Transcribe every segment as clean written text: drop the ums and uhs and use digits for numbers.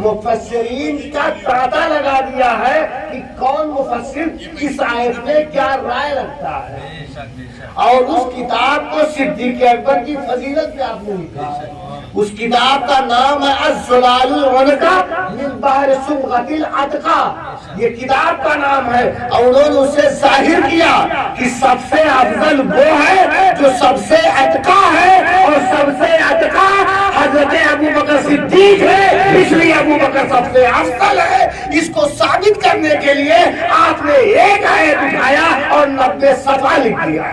مفسرین کا تانتا لگا دیا ہے کہ کون مفسر اس آیت میں کیا رائے رکھتا ہے، اور اس کتاب کو صدیق اکبر کی فضیلت پہ آپ نے لکھا ہے۔ اس کتاب کا نام ہے الزلال العنقا من بحر صبغۃ العتقا، یہ کتاب کا نام ہے، اور انہوں نے اسے ظاہر کیا کہ سب سے افضل وہ ہے جو سب سے اتقا ہے، اور سب سے اتقا حضرت ابو بکر صدیق ہے، اس لیے ابو بکر سب سے افضل ہے۔ اس کو ثابت کرنے کے لیے آپ نے ایک آیت اٹھایا اور 90 صفحہ لکھ دیا۔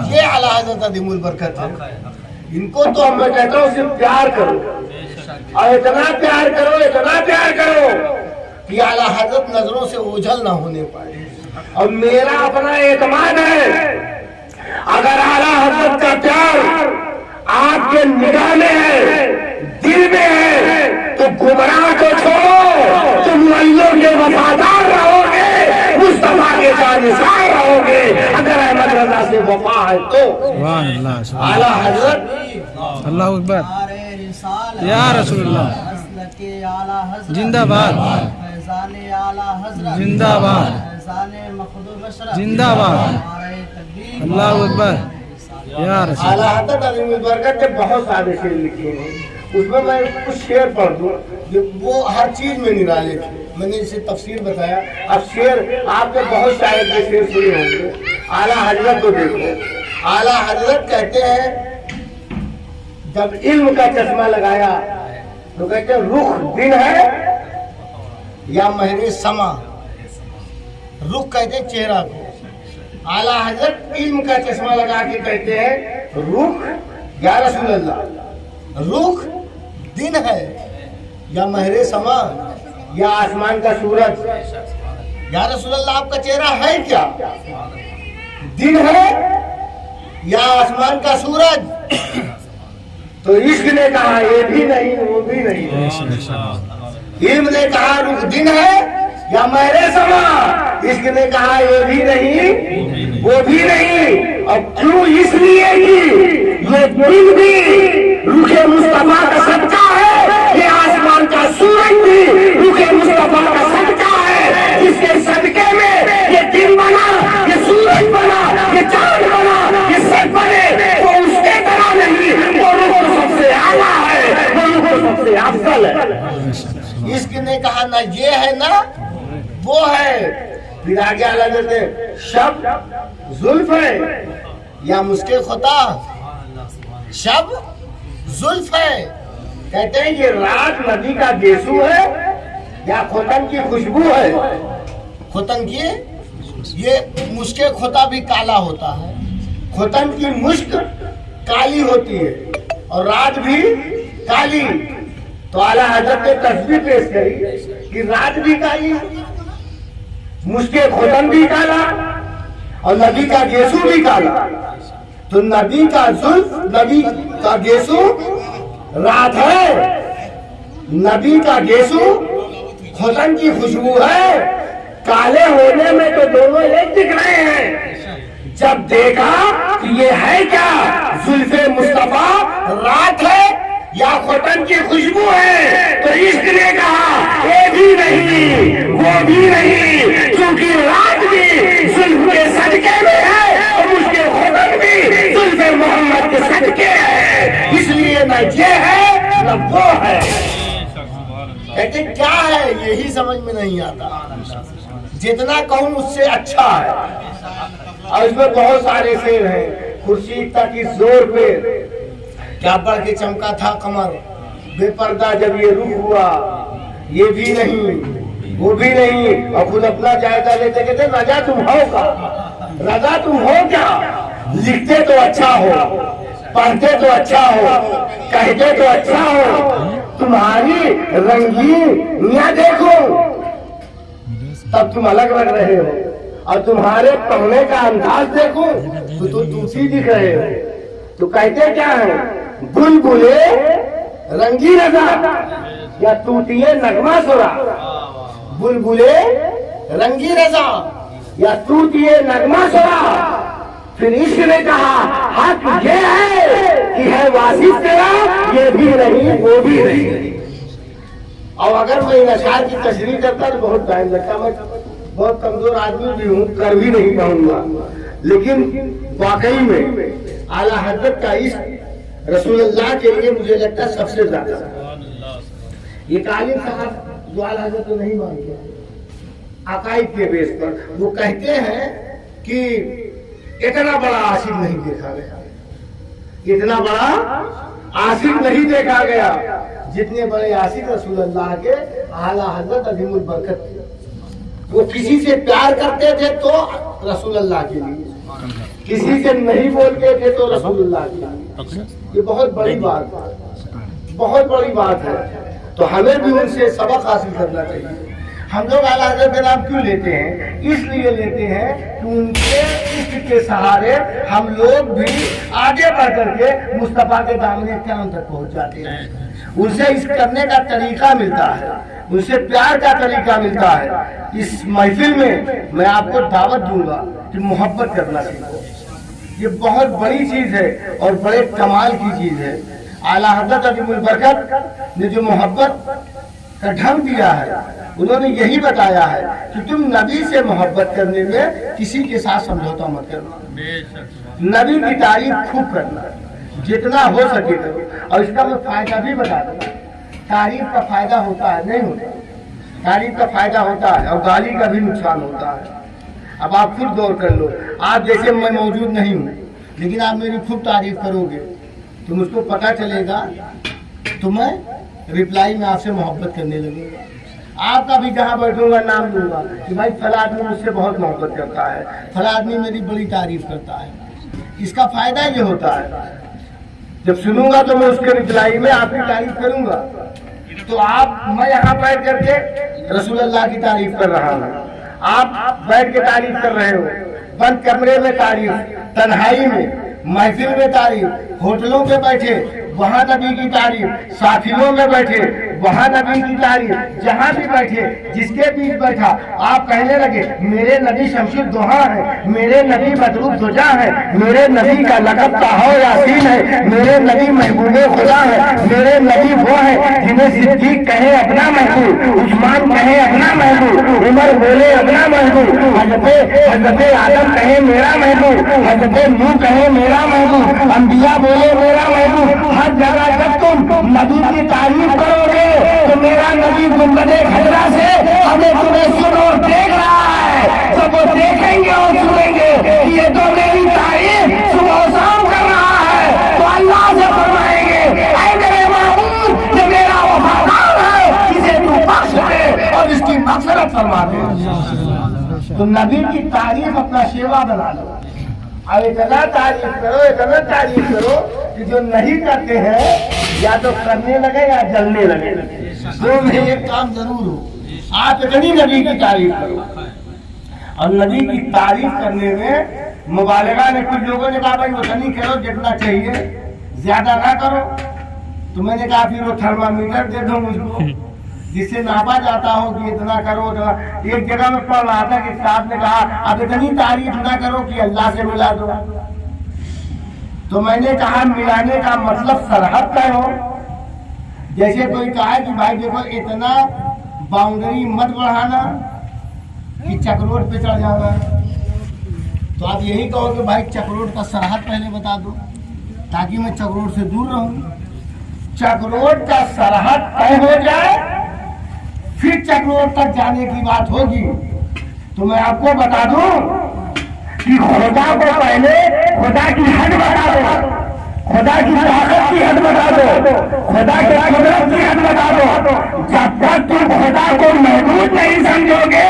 یہ اعلیٰ حضرت عظیم البرکت ہے۔ ان کو تو میں کہتا ہوں صرف پیار کرو، اور اتنا پیار کرو، اتنا پیار کرو کہ اعلیٰ حضرت نظروں سے اوجھل نہ ہونے پائے۔ اور میرا اپنا اعتماد ہے اگر اعلیٰ حضرت کا پیار آپ کے نگاہ میں ہے، دل میں ہے، تو گمراہ کو چھوڑو، تم والوں کے وفادار رہو گے، مصطفیٰ کے جانثار رہو گے، اگر احمد رضا سے وفا ہے تو۔ اعلیٰ حضرت اللہ اکبر، یا رسول اللہ زندہ باد، زندہ باد، زندہ باد، اللہ اکبر، یا رسول اللہ۔ اعلیٰ حضرت عظیم البرکت نے بہت سارے شعر لکھے ہیں، اس میں میں کچھ شعر پڑھ دوں، وہ ہر چیز میں نرالے تھے، میں نے اسے تفسیر بتایا۔ اب شعر آپ نے بہت شاعر کے شعر سنے ہوں گے، اعلیٰ حضرت کو دیکھو۔ اعلیٰ حضرت کہتے ہیں جب علم کا چشمہ لگایا تو کہتے ہیں رخ دن ہے یا مہر سما، رخ کہتے ہیں چہرہ کو، اعلیٰ حضرت علم کا چشمہ لگا کے کہتے ہیں رخ یا رسول اللہ، رخ دن ہے یا مہر سما یا آسمان کا سورج، یا رسول اللہ آپ کا چہرہ ہے کیا، دن ہے یا آسمان کا سورج؟ تو عشق نے کہا یہ بھی نہیں وہ بھی نہیں، علم نے کہا رخ دن ہے یا مہر سما، عشق نے کہا یہ بھی نہیں وہ بھی نہیں۔ اور کیوں؟ اس لیے کہ یہ دن بھی رخ مصطفیٰ کا صدقہ ہے، یہ آسمان کا سورج بھی رخ مصطفیٰ کا صدقہ ہے، جس کے صدقے میں یہ دن بنا، یہ سورج بنا، یہ چاند بنا، یہ سب بنے، وہ اس کے طرح نہیں، وہ رخ سب سے اعلیٰ ہے، وہ رخ سب سے افضل ہے۔ عشق نے کہا نہ یہ ہے نہ وہ ہے۔ پھر آگے اعلیٰ کہتے ہیں شب زلف ہے یا مشک خطا، شب زلف ہے، کہتے ہیں یہ رات ندی کا گیسو ہے یا ختن کی خوشبو ہے، ختن کی، یہ مشک خطا بھی کالا ہوتا ہے، ختن کی مشک کالی ہوتی ہے اور رات بھی کالی، تو اعلیٰ حضرت نے تسبیح پیش کری کہ رات بھی کالی، مشک ختن بھی کالا اور نبی کا گیسو بھی کالا، تو نبی کا زلف، نبی کا گیسو رات ہے، نبی کا گیسو ختن کی خوشبو ہے، کالے ہونے میں تو دونوں ایک دکھ رہے ہیں۔ جب دیکھا کہ یہ ہے کیا، زلف مصطفیٰ رات ہے یا ختن کی خوشبو ہے، تو عشق نے کہا یہ بھی نہیں وہ بھی نہیں، کیونکہ رات بھی زلف کے صدقے میں ہے اور اس کے ختن بھی زلف محمد کے صدقے ہے، اس لیے نہ یہ ہے نہ وہ ہے۔ کہتے کیا ہے یہی سمجھ میں نہیں آتا، جتنا کہوں اس سے اچھا ہے۔ اور اس میں بہت سارے شعر ہیں، خورشید تک اس زور پہ کیا بڑھ کے چمکا تھا قمر، بے پردہ جب یہ رخ ہوا، یہ بھی نہیں وہ بھی نہیں، اور خود اپنا جائزہ لیتے کہتے رضا تم ہو کا، رضا تم ہو کیا، لکھتے تو اچھا ہو، پڑھتے تو اچھا ہو، کہتے تو اچھا ہو، تمہاری رنگینیاں دیکھو تب تم الگ لگ رہے ہو، اور تمہارے پڑھنے کا انداز دیکھو تو تم دوسری دکھ رہے ہو، تو کہتے کیا ہے، بلبلے رنگی رضا یا طوطیے نغمہ سرا، بلبلے رنگی رضا یا طوطیے نغمہ سرا۔ پھر عشق نے کہا حق یہ ہے کہ ہے واصف تیرا، یہ بھی نہیں وہ بھی نہیں۔ और अगर मैं इन अशार की तशरीह करता तो बहुत टाइम लगता, मैं बहुत कमजोर आदमी भी हूँ, कर भी नहीं पाऊंगा। लेकिन वाकई में आला हजरत का इश्क रसूलुल्लाह के लिए मुझे लगता है सबसे ज्यादा। ये कालिम साहब जो आला हजरत को नहीं मानते, अकाइद के बेस पर वो कहते हैं कि इतना बड़ा आशिक नहीं देखा गया, इतना बड़ा आशिक नहीं देखा गया जितने बड़े आशिक रसूलुल्लाह के आला हजरत अजीमुल बरकत थे। वो किसी से प्यार करते थे तो रसूलुल्लाह के लिए, किसी से नहीं बोलते थे तो रसूलुल्लाह के लिए। ये बहुत बड़ी बात है, बहुत बड़ी बात है। तो हमें भी उनसे सबक हासिल करना चाहिए। हम लोग आला हज़रत का नाम क्यों लेते हैं? इसलिए लेते हैं कि उनके इश्क के सहारे हम लोग भी आगे बढ़ करके मुस्तफा के दामने क़याम तक पहुंच जाते हैं। उनसे इश्क करने का तरीका मिलता है, उनसे प्यार का तरीका मिलता है। इस महफिल में मैं आपको दावत दूंगा कि मोहब्बत करना सीखो। ये बहुत बड़ी चीज है और बड़े कमाल की चीज है। आला हज़रत अजीमुल बरकत ने जो मोहब्बत का ढंग दिया है, उन्होंने यही बताया है कि तुम नबी से मोहब्बत करने में किसी के साथ समझौता मत करना, नबी की तारीफ खूब करना, जितना हो सके करो। और इसका मैं फायदा भी बता दूंगा। तारीफ का फायदा होता है, नहीं होता, तारीफ का फायदा होता है और गाली का भी नुकसान होता है। अब आप खुद गौर कर लो, आप जैसे मैं मौजूद नहीं हूँ, लेकिन आप मेरी खूब तारीफ करोगे तो मुझको पता चलेगा, तो मैं रिप्लाई में आपसे मोहब्बत करने लगूंगा। आपका भी जहाँ बैठूंगा नाम लूंगा कि भाई फला आदमी मुझसे बहुत मोहब्बत करता है, फला आदमी मेरी बड़ी तारीफ करता है। इसका फायदा ये होता है, जब सुनूंगा तो मैं उसके रिप्लाई में आपकी तारीफ करूंगा। तो मैं यहाँ बैठ करके रसूलुल्लाह की तारीफ कर रहा हूँ, आप बैठ के तारीफ कर रहे हो, बंद कमरे में तारीफ, तन्हाई में, महफिल में तारीफ, होटलों पे बैठे वहाँ नबी की तारीफ, साथियों में बैठे वहाँ नबी की तारीफ, जहाँ भी बैठे जिसके बीच बैठा आप कहने लगे मेरे नबी शमशुद दोहा है, मेरे नबी मदरूब दुजा है, मेरे नबी का लक़ब ताहा यासीन है, मेरे नबी महबूबे खुदा है, मेरे नबी वो है जिन्हें सिद्दीक कहे अपना महबूब, उस्मान कहे अपना महबूब, उमर बोले अपना महबूब, हज़रत आदम कहे मेरा महबूब, हज़रत नूह कहे मेरा महबूब, अंबिया बोले मेरा महबूब। हर जगह जब तुम नबी की तारीफ करोगे तो मेरा नबी गुंबदे खजरा से हमें तुम्हें सुन और देख रहा है। जब वो देखेंगे और सुनेंगे कि ये तो मेरी तारीफ सुबह शाम कर रहा है, तो अल्लाह से फरमाएंगे ऐ मेरे महबूब, ये मेरा वफादार है, इसे तू बख्श दे और इसकी मग़फ़िरत फरमा दे। तो नबी की तारीफ अपना सेवा बना लो। अब इतना तारीफ करो, इतना तारीफ करो कि जो नहीं करते हैं या तो करने लगे या जलने लगे। दो में एक काम जरूर हो, आप इतनी नबी की तारीफ करो। और नबी की तारीफ करने में मुबालगा ने, कुछ लोगों ने कहा भाई उतनी करो जितना चाहिए, ज्यादा ना करो। तो मैंने कहा फिर वो थर्मामीटर दे दो मुझको जिससे नापा जाता हो कि इतना करो उतना। एक जगह में पढ़ रहा था कि साहब ने कहा अब इतनी तारीफ ना करो कि अल्लाह से मिला दो। तो मैंने कहा मिलाने का मतलब सरहद तय हो। जैसे कोई कहा कि भाई देखो इतना बाउंड्री मत बढ़ाना कि चक्रोट पे चढ़ जाना, तो आप यही कहो कि भाई चक्रोट का सरहद पहले बता दो ताकि मैं चक्रोट से दूर रहूं। चक्रोट का सरहद तय हो जाए फिर चक्रोट तक जाने की बात होगी। तो मैं आपको बता दूं कि खुदा को पहले खुदा की हद बता दो, खुदा की ताकत की हद बता दो, खुदा के कुदरत की हद बता दो। जब तक तुम खुदा को महदूद नहीं समझोगे,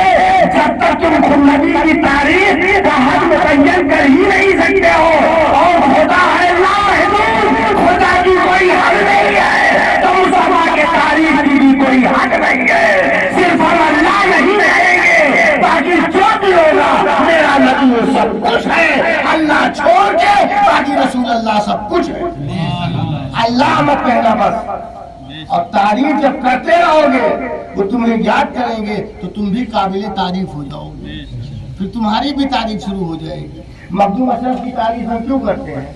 जब तक तुम खुद नबी की तारीफ का हद मुतय्यन कर ही नहीं सकते हो। और खुदा है लामहदूद, खुदा की कोई हद नहीं है, तो मुस्तफा के तारीफ की भी कोई हद नहीं है। सिर्फ हम अल्लाह नहीं कहेंगे, बाकी जो भी होगा मेरा नबी सब कुछ है, अल्लाह छोड़ के बाकी रसूल अल्लाह सब कुछ है। अल्लाह मत कहना बस। और तारीफ जब करते रहोगे वो तुम्हें याद करेंगे तो तुम भी काबिल तारीफ हो जाओगे, फिर तुम्हारी भी तारीफ शुरू हो जाएगी। मखदूम अशरफ की तारीफ हम क्यों करते हैं?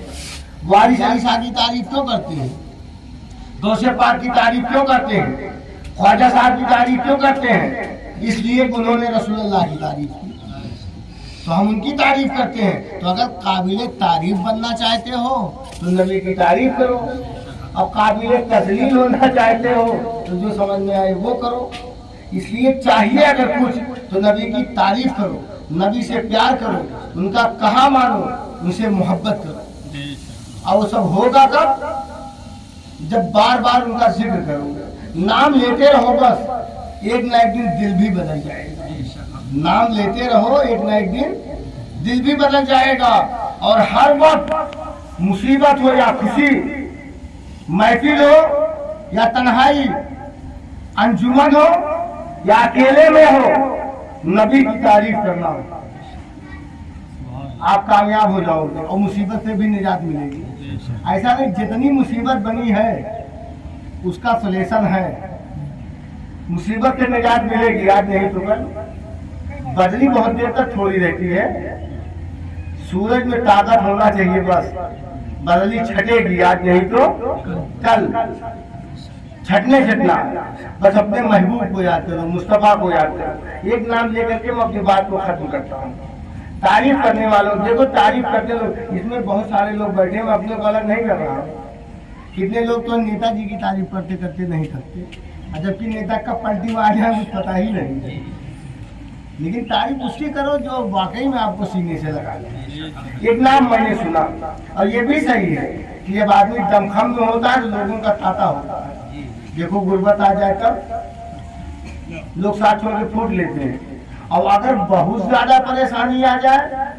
वारिस अली शाह की तारीफ क्यों करते हैं? गौसे पाक की तारीफ क्यों करते हैं? ख्वाजा साहब की तारीफ क्यों करते हैं? इसलिए कि उन्होंने रसूलुल्लाह की तारीफ की, तो हम उनकी तारीफ करते हैं। तो अगर काबिल तारीफ बनना चाहते हो तो नबी की तारीफ करो, अब काबिल तस्लील होना चाहते हो तो जो समझ में आए वो करो। इसलिए चाहिए अगर कुछ तो नबी की तारीफ करो, नबी से प्यार करो, उनका कहा मानो, उनसे मोहब्बत करो। और वो सब होगा कब? जब बार बार उनका जिक्र करोगे, नाम लेते रहो, बस एक ना एक दिन दिल भी बदल जाएगा। नाम लेते रहो, एक ना एक दिन दिल भी बदल जाएगा। और हर वक्त मुसीबत हो या खुशी, महफिल हो या तन्हाई, अंजुमन हो या अकेले में हो, नबी की तारीफ करना हो, आप कामयाब हो जाओगे और मुसीबत से भी निजात मिलेगी। ऐसा नहीं, जितनी मुसीबत बनी है उसका सॉल्यूशन है, मुसीबत से निजात मिलेगी। आज नहीं तो कल। बदली बहुत देर तक थोड़ी रहती है, सूरज में ताकत होना चाहिए, बस बदली छटेगी, आज नहीं तो कल। छटना, बस अपने महबूब को याद करो, मुस्तफा को याद करो। एक नाम लेकर के मैं अपनी बात को खत्म करता हूँ। तारीफ करने वालों, देखो तारीफ करते लोग, इसमें बहुत सारे लोग बैठे हैं, मैं अपने को अलग नहीं कर रहा हूँ। कितने लोग तो नेताजी की तारीफ करते करते नहीं करते, जबकि नेता कब पलटी मार जाए कुछ पता ही नहीं। लेकिन तारीफ उसकी करो जो वाकई में आपको सीने से लगा ले। एक नाम मैंने सुना, और ये भी सही है कि जब आदमी दमखम में होता है तो लोगों का ताता होता है। देखो गुर्बत आ जाए तब लोग साथ छोड़ के फूट लेते हैं, और अगर बहुत ज्यादा परेशानी आ जाए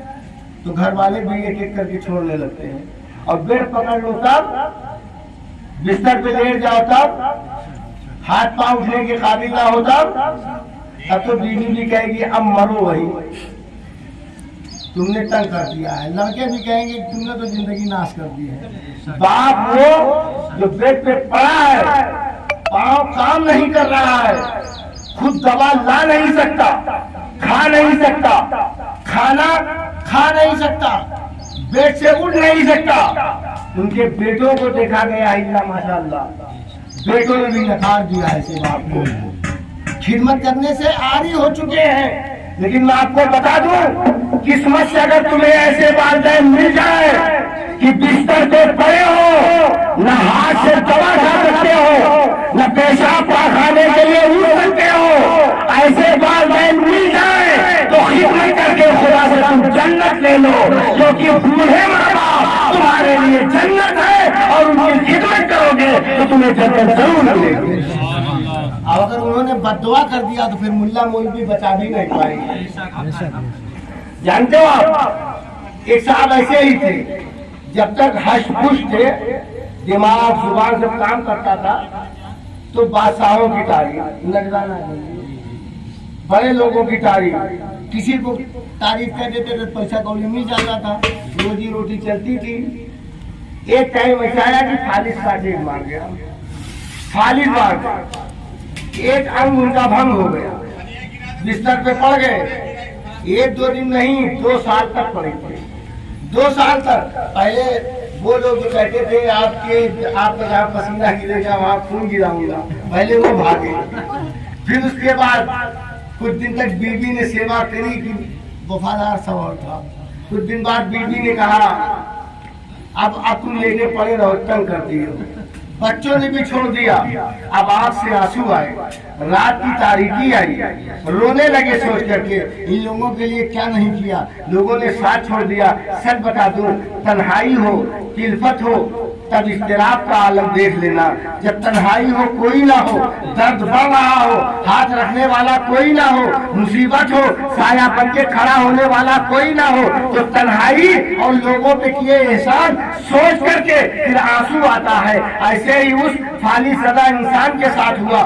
तो घर वाले भी एक एक करके छोड़ने लगते हैं। और बेड पकड़ लो तब, बिस्तर पे लेट जाओ तब, हाथ पांव उठने के काबिल ना हो तब तो बीवी भी कहेगी अब मरो वही, तुमने तंग कर दिया है। लड़के भी कहेंगे तुमने तो जिंदगी नाश कर दी है। बाप वो जो बेड पे पड़ा है, पांव काम नहीं कर रहा है, खुद दवा ला नहीं सकता, खा नहीं सकता, खाना खा नहीं सकता, बेड से उठ नहीं सकता, उनके बेटों को देखा गया है, माशाअल्लाह बेटों ने भी नकार दिया है ऐसे बाप को, खिदमत करने से आरी हो चुके हैं। लेकिन मैं आपको बता दूं, किस्मत से अगर तुम्हें ऐसे वालिदैन मिल जाए कि बिस्तर पे पड़े हो, न हाथ से दवा खा सकते हो, न पेशाब पाखाने के लिए उठ सकते हो, ऐसे वालिदैन मिल जाए तो खिदमत करके खुदा से तुम जन्नत ले लो, क्योंकि बूढ़े माँ बाप तुम्हारे लिए जन्नत है, और उनकी खिदमत करोगे तो तुम्हें जन्नत जरूर मिलेगी। अब अगर उन्होंने बददुआ कर दिया तो फिर मुल्ला मौलवी बचा भी नहीं पाएंगे। जानते हो आप, एक साहब ऐसे ही थे, जब तक हश खुश थे, दिमाग जुबान जब काम करता था तो बादशाहों की तारीफ, नजराना बड़े लोगों की तारीफ, किसी को तारीफ कर देते तो पैसा कौड़ी मिल जाता था, रोजी रोटी चलती थी। एक टाइम ऐसा आया कि फालिस का डेग मार गया, फालिस मार गया, एक अंग उनका भंग हो गया, बिस्तर पे पड़ गए। एक दो दिन नहीं, 2 साल तक पड़े थे, 2 साल तक। पहले वो लोग जो कहते थे आपका जहाँ पसीना गिरेगा वहाँ खून गिराऊंगा, पहले वो भागे। फिर उसके बाद कुछ दिन तक बीवी ने सेवा करी कि वफादार सवार था। कुछ दिन बाद बीवी ने कहा अब तुम लेने पड़े रहो, तंग करती हो। बच्चों ने भी छोड़ दिया। अब आंख से आंसू आए, रात की तारीकी आई, रोने लगे सोच करके इन लोगों के लिए क्या नहीं किया, लोगों ने साथ छोड़ दिया। सच बता दूं, तन्हाई हो, किल्फत हो, तब इस्तिराब का आलम देख लेना। जब तन्हाई हो, कोई ना हो, दर्द बढ़ रहा हो, हाथ रखने वाला कोई ना हो, मुसीबत हो, साया बन के खड़ा होने वाला कोई ना हो, तो तन्हाई और लोगों पे किए एहसान सोच करके फिर आंसू आता है। ऐसे ही उस फाली सदा इंसान के साथ हुआ।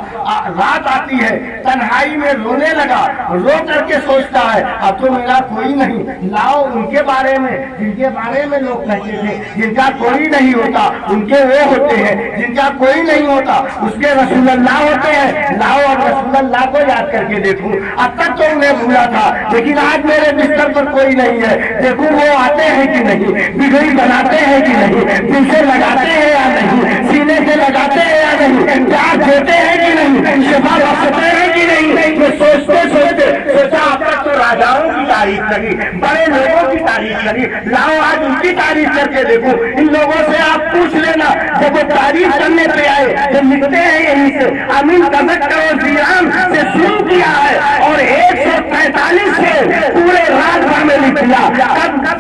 रात आती है, तन्हाई में रोने लगा, रो करके सोचता है अब तो मेरा कोई नहीं, लाओ उनके बारे में जिनके बारे में लोग कहते थे जिनका कोई नहीं होता उनके वो होते हैं, जिनका कोई नहीं होता उसके रसूलुल्लाह होते हैं। लाओ और रसूलुल्लाह को याद करके देखूं। अब तक तो उन्हें भूला था, लेकिन आज मेरे बिस्तर पर कोई नहीं है, देखूं वो आते हैं कि नहीं, बिगड़ी बनाते हैं कि नहीं, दिल से लगाते हैं या नहीं, सीने से लगाते हैं या नहीं, प्यार देते हैं कि नहीं, शिफा बख्शते हैं कि नहीं। तो सोचते सोचते सोचा अब तक तो राजाओं की तारीफ करी, बड़े लोगों की तारीफ करी, लाओ आज उनकी तारीफ करके देखो। इन लोगों से आप पूछ लेना, जब वो तारीफ करने पे आए तो लिखते हैं यहीं से, अमीन कज़क करो श्रीराम से शुरू किया है और 145 से पूरे रात भर में लिख दिया।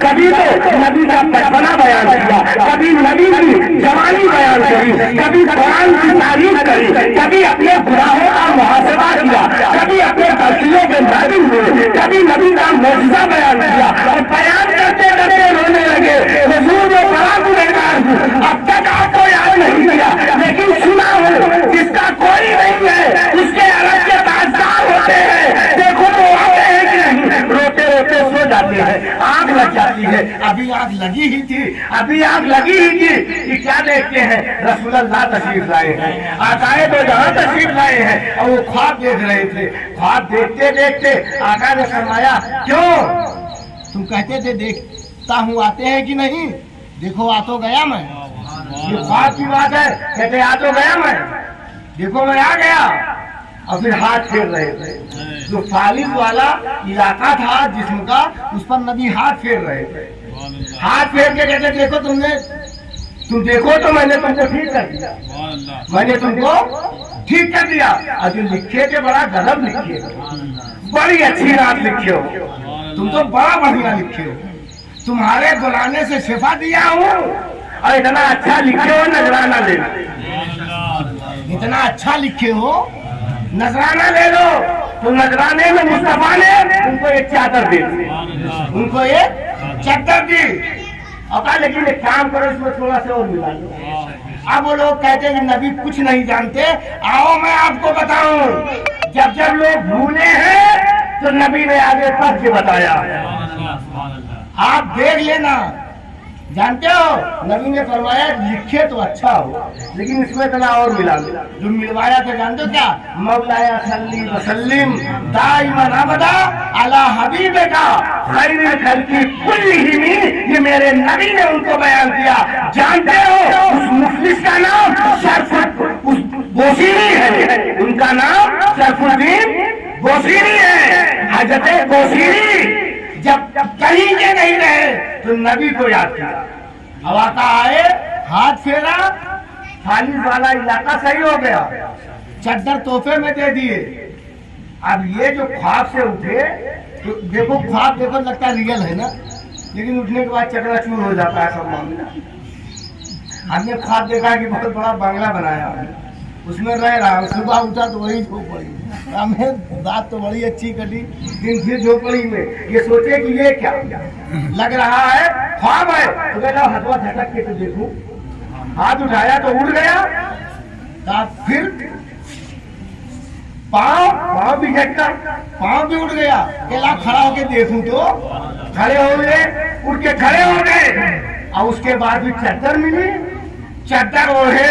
कभी तो नबी का बचपना बयान किया, कभी नबी की जवानी बयान करी, कभी कुरान की तारीफ करी, कभी अपने गुनाहों का मुहासबा किया, कभी अपने गलतियों के नादिम हुए, कभी नबी का मौजूदा बयान किया और बयान करते करते रोने लगे, हुजूर में बड़ा गुनहगार हूँ, अब तक आपको याद नहीं किया, लेकिन सुना हूँ जिसका कोई नहीं है उसके अलग के ताजदार होते हैं, देखो तो आते हैं कि नहीं। रोते रोते सो जाते हैं, आग लग जाती है। अभी आग लगी ही थी, अभी आग लगी ही थी कि क्या देखते हैं, रसूलुल्लाह तशरीफ लाए हैं, आकाए तो जहां तशरीफ लाए हैं और वो ख्वाब देख रहे थे। ख्वाब देखते देखते आका ने फरमाया, क्यों तुम कहते थे देखता हूँ आते हैं कि नहीं, देखो आ तो गया मैं। ये ख्वाब की बात है, कहते आ तो गया मैं, देखो मैं आ गया। और फिर हाथ फेर रहे थे, जो फालिज वाला इलाका था जिस्म का, उस पर नबी हाथ फेर रहे थे। हाथ फेर के कहते देखो तुम देखो तो मैंने तुमको ठीक कर दिया, मैंने तुमको ठीक कर दिया। और जो लिखे के बड़ा गजब लिखे, बड़ी अच्छी रात लिखे हो, तुम तो बड़ा बढ़िया लिखे हो, तुम्हारे बुलाने से शिफा दिया हूँ और इतना अच्छा लिखे हो नजराना ले लो, इतना अच्छा लिखे हो नजराना ले लो। तो नजराने में मुस्तफा ने उनको एक चादर दी, उनको एक चादर दी और कहा लेकिन एक काम करो इसमें थोड़ा सा और मिला लो। अब वो लोग कहते हैं कि नबी कुछ नहीं जानते, आओ मैं आपको बताऊं। जब जब लोग भूले हैं तो नबी ने आगे पढ़ के बताया, आप देख लेना। जानते हो नबी ने फरमाया लिखे तो अच्छा हो लेकिन इसमें इतना और मिला लो। जो मिलवाया था जानते हो क्या, मौलाया सल्ली वसल्लिम दाइमन अबदा अला हबीबिका खैरुल खल्की कुल्लिहिम, ये मेरे नबी ने उनको बयान किया। जानते हो उस मुफलिस का नाम शरफुद्दीन बोसीरी है, उनका नाम शरफुद्दीन बोसीरी है। हजरत बोसीरी जब कहीं के नहीं रहे तो नबी को याद किया, अब आका आए हाथ फेरा, फालिज वाला इलाका सही हो गया, चद्दर तोहफे में दे दिए। अब ये जो ख्वाब से उठे तो देखो ख्वाब देखो लगता रियल है ना, लेकिन उठने के बाद चकनाचूर हो जाता है सब मामला। हमने ख्वाब देखा कि बहुत बड़ा बंगला बनाया, उसमें रह रहा हूँ, सुबह उठा तो वही झोपड़ी, हमें बात तो बड़ी अच्छी कटी, दिन फिर झोपड़ी में। ये सोचे कि ये क्या लग रहा है, ख्वाब है, तो कहता हथवा झटक के तो देखूं, हाथ उठाया तो उड़ गया, फिर पाँव भी झटका, पाँव भी उड़ गया, कहला खड़ा होके देखूं तो खड़े हो गए, उठ के खड़े हो गए। और उसके बाद भी चद्दर मिली, चद्दर ओढ़े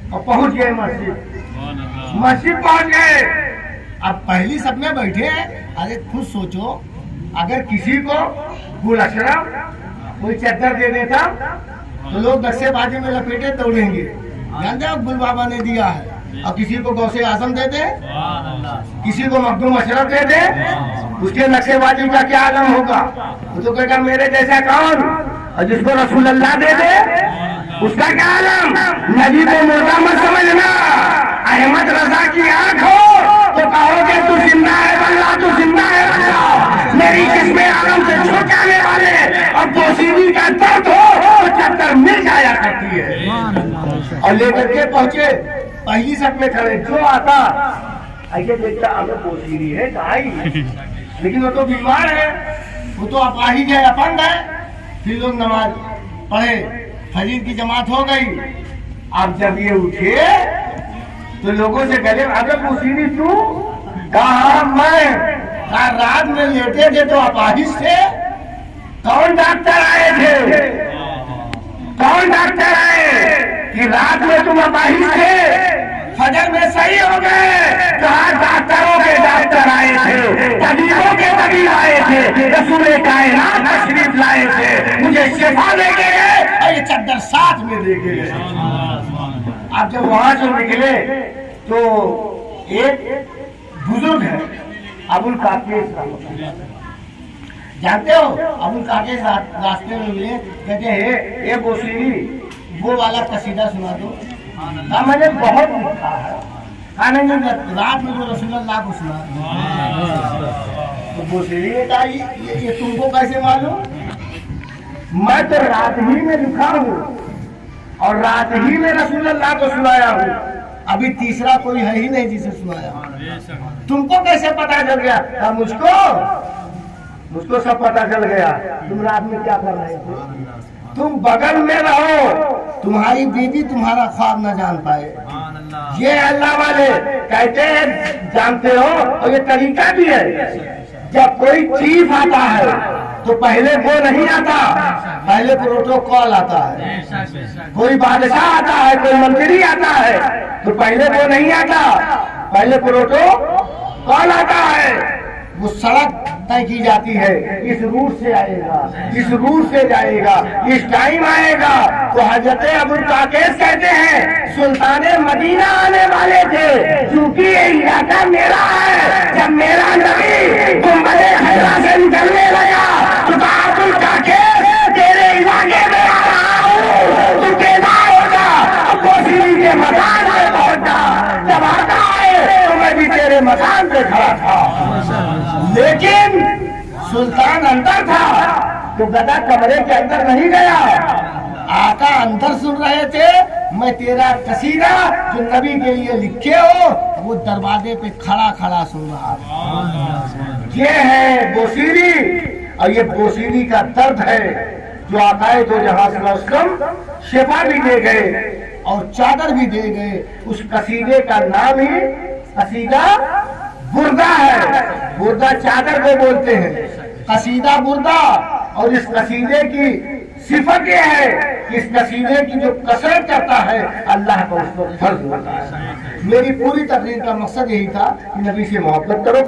और पहुंच गए मस्जिद पहुंच गए। अब पहली सब में बैठे, अरे खुद सोचो अगर किसी को गुल अशरफ कोई चद्दर दे देता तो लोग दस्तेबाजी में लपेटे दौड़ेंगे, जानते हो गुल बाबा ने दिया है। और किसी को गौसे आजम दे दे, किसी को मखदूम अशरफ दे दे, उसके नक्शेबाजी का क्या आलम होगा। वो तो कहेगा मेरे जैसा कौन, और जिसको रसूलुल्लाह दे दे उसका क्या आलम। नबी को मुर्दा मत समझना, अहमद रजा की आंख हो तो कहोगे तू जिंदा है बल्ला, तू जिंदा है बल्ला। मेरी जिस्म आलम से छूट जाने वाले और बोसीरी का दर्द हो तो चद्दर मिल जाया करती है। और लेकर के पहुंचे पहली सब में खड़े, जो आता ऐसे देखता हमें बोसीरी है ढाई, लेकिन वो तो बीमार है, वो तो अपाहिज है, अपंग है। फिर लोग नमाज पढ़े, फजीर की जमात हो गई। अब जब ये उठे तो लोगों से गले, अगर बोसीरी तू कहा, मैं रात में लेटे थे तो अपाहिज थे, कौन डॉक्टर आए थे, कौन डॉक्टर आए कि रात में तुम अपाहिज थे, फजर में सही हो गए। कहा डॉक्टरों के डॉक्टर आए थे, तबीबों के तबीब आए थे, रसूल कायनात तशरीफ लाए थे, मुझे शिफा लेके गए और चद्दर साथ में लेके गए। आप जब वहां से निकले तो एक बुजुर्ग है अबुल काकेस, जानते हो अबुल काकेस रास्ते में मिले, कहते हैं ये बोसीरी वो वाला कसीदा सुना दो। कहा मैंने बहुत लिखा है। कहा नहीं रात में जो रसूलुल्लाह को सुना। तो बोसीरी ने कहा ये तुमको कैसे मालूम? मैं तो रात ही में लिखा हूँ और रात ही में रसूलुल्लाह को सुनाया हूँ, अभी तीसरा कोई है ही नहीं जिसे सुनाया। तुमको कैसे पता चल गया? कहा मुझको सब पता चल गया। तुम रात में क्या कर रहे थे? तुम बगल में रहो, तुम्हारी बीवी तुम्हारा ख्वाब न जान पाए। ये अल्लाह वाले कहते हैं जानते हो, और ये तरीका भी है। जब कोई चीफ आता है तो पहले वो नहीं आता, पहले प्रोटोकॉल आता है। कोई बादशाह आता है, कोई मंत्री आता है तो पहले वो नहीं आता, पहले प्रोटोकॉल आता है। वो सड़क तय की जाती है, इस रूट से आएगा, इस रूट से जाएगा, इस टाइम आएगा। तो हजरत अबुल काकेस कहते हैं सुल्ताने मदीना आने वाले थे, क्योंकि ये इलाका मेरा है। जब मेरा नबी गुंबदे हैरा से निकलने लगा तो कहा अबुल काकेस तेरे इलाके में आ रहा हूँ, तू बेदार होगा। अब बोसीरी के मकान पे पहुंचा, जब आता है तो मैं भी तेरे मकान पे खड़ा था, लेकिन सुल्तान अंदर था तो गदा कमरे के अंदर नहीं गया। आका अंदर सुन रहे थे, मैं तेरा कसीदा जो नबी के लिए लिखे हो वो दरवाजे पे खड़ा खड़ा सुन रहा था। ये है बोसीरी, और ये बोसीरी का दर्द है जो आकाए दो जहां से शिफा भी दे गए और चादर भी दे गए। उस कसीदे का नाम ही कसीदा बुर्दा है। बुर्दा चादर को बोलते हैं, कसीदा बुर्दा। और इस कसीदे की सिफत ये है कि इस कसीदे की जो कसरत करता है अल्लाह को उसको फर्ज होता है। मेरी पूरी तकरीर का मकसद यही था कि नबी से मोहब्बत करो।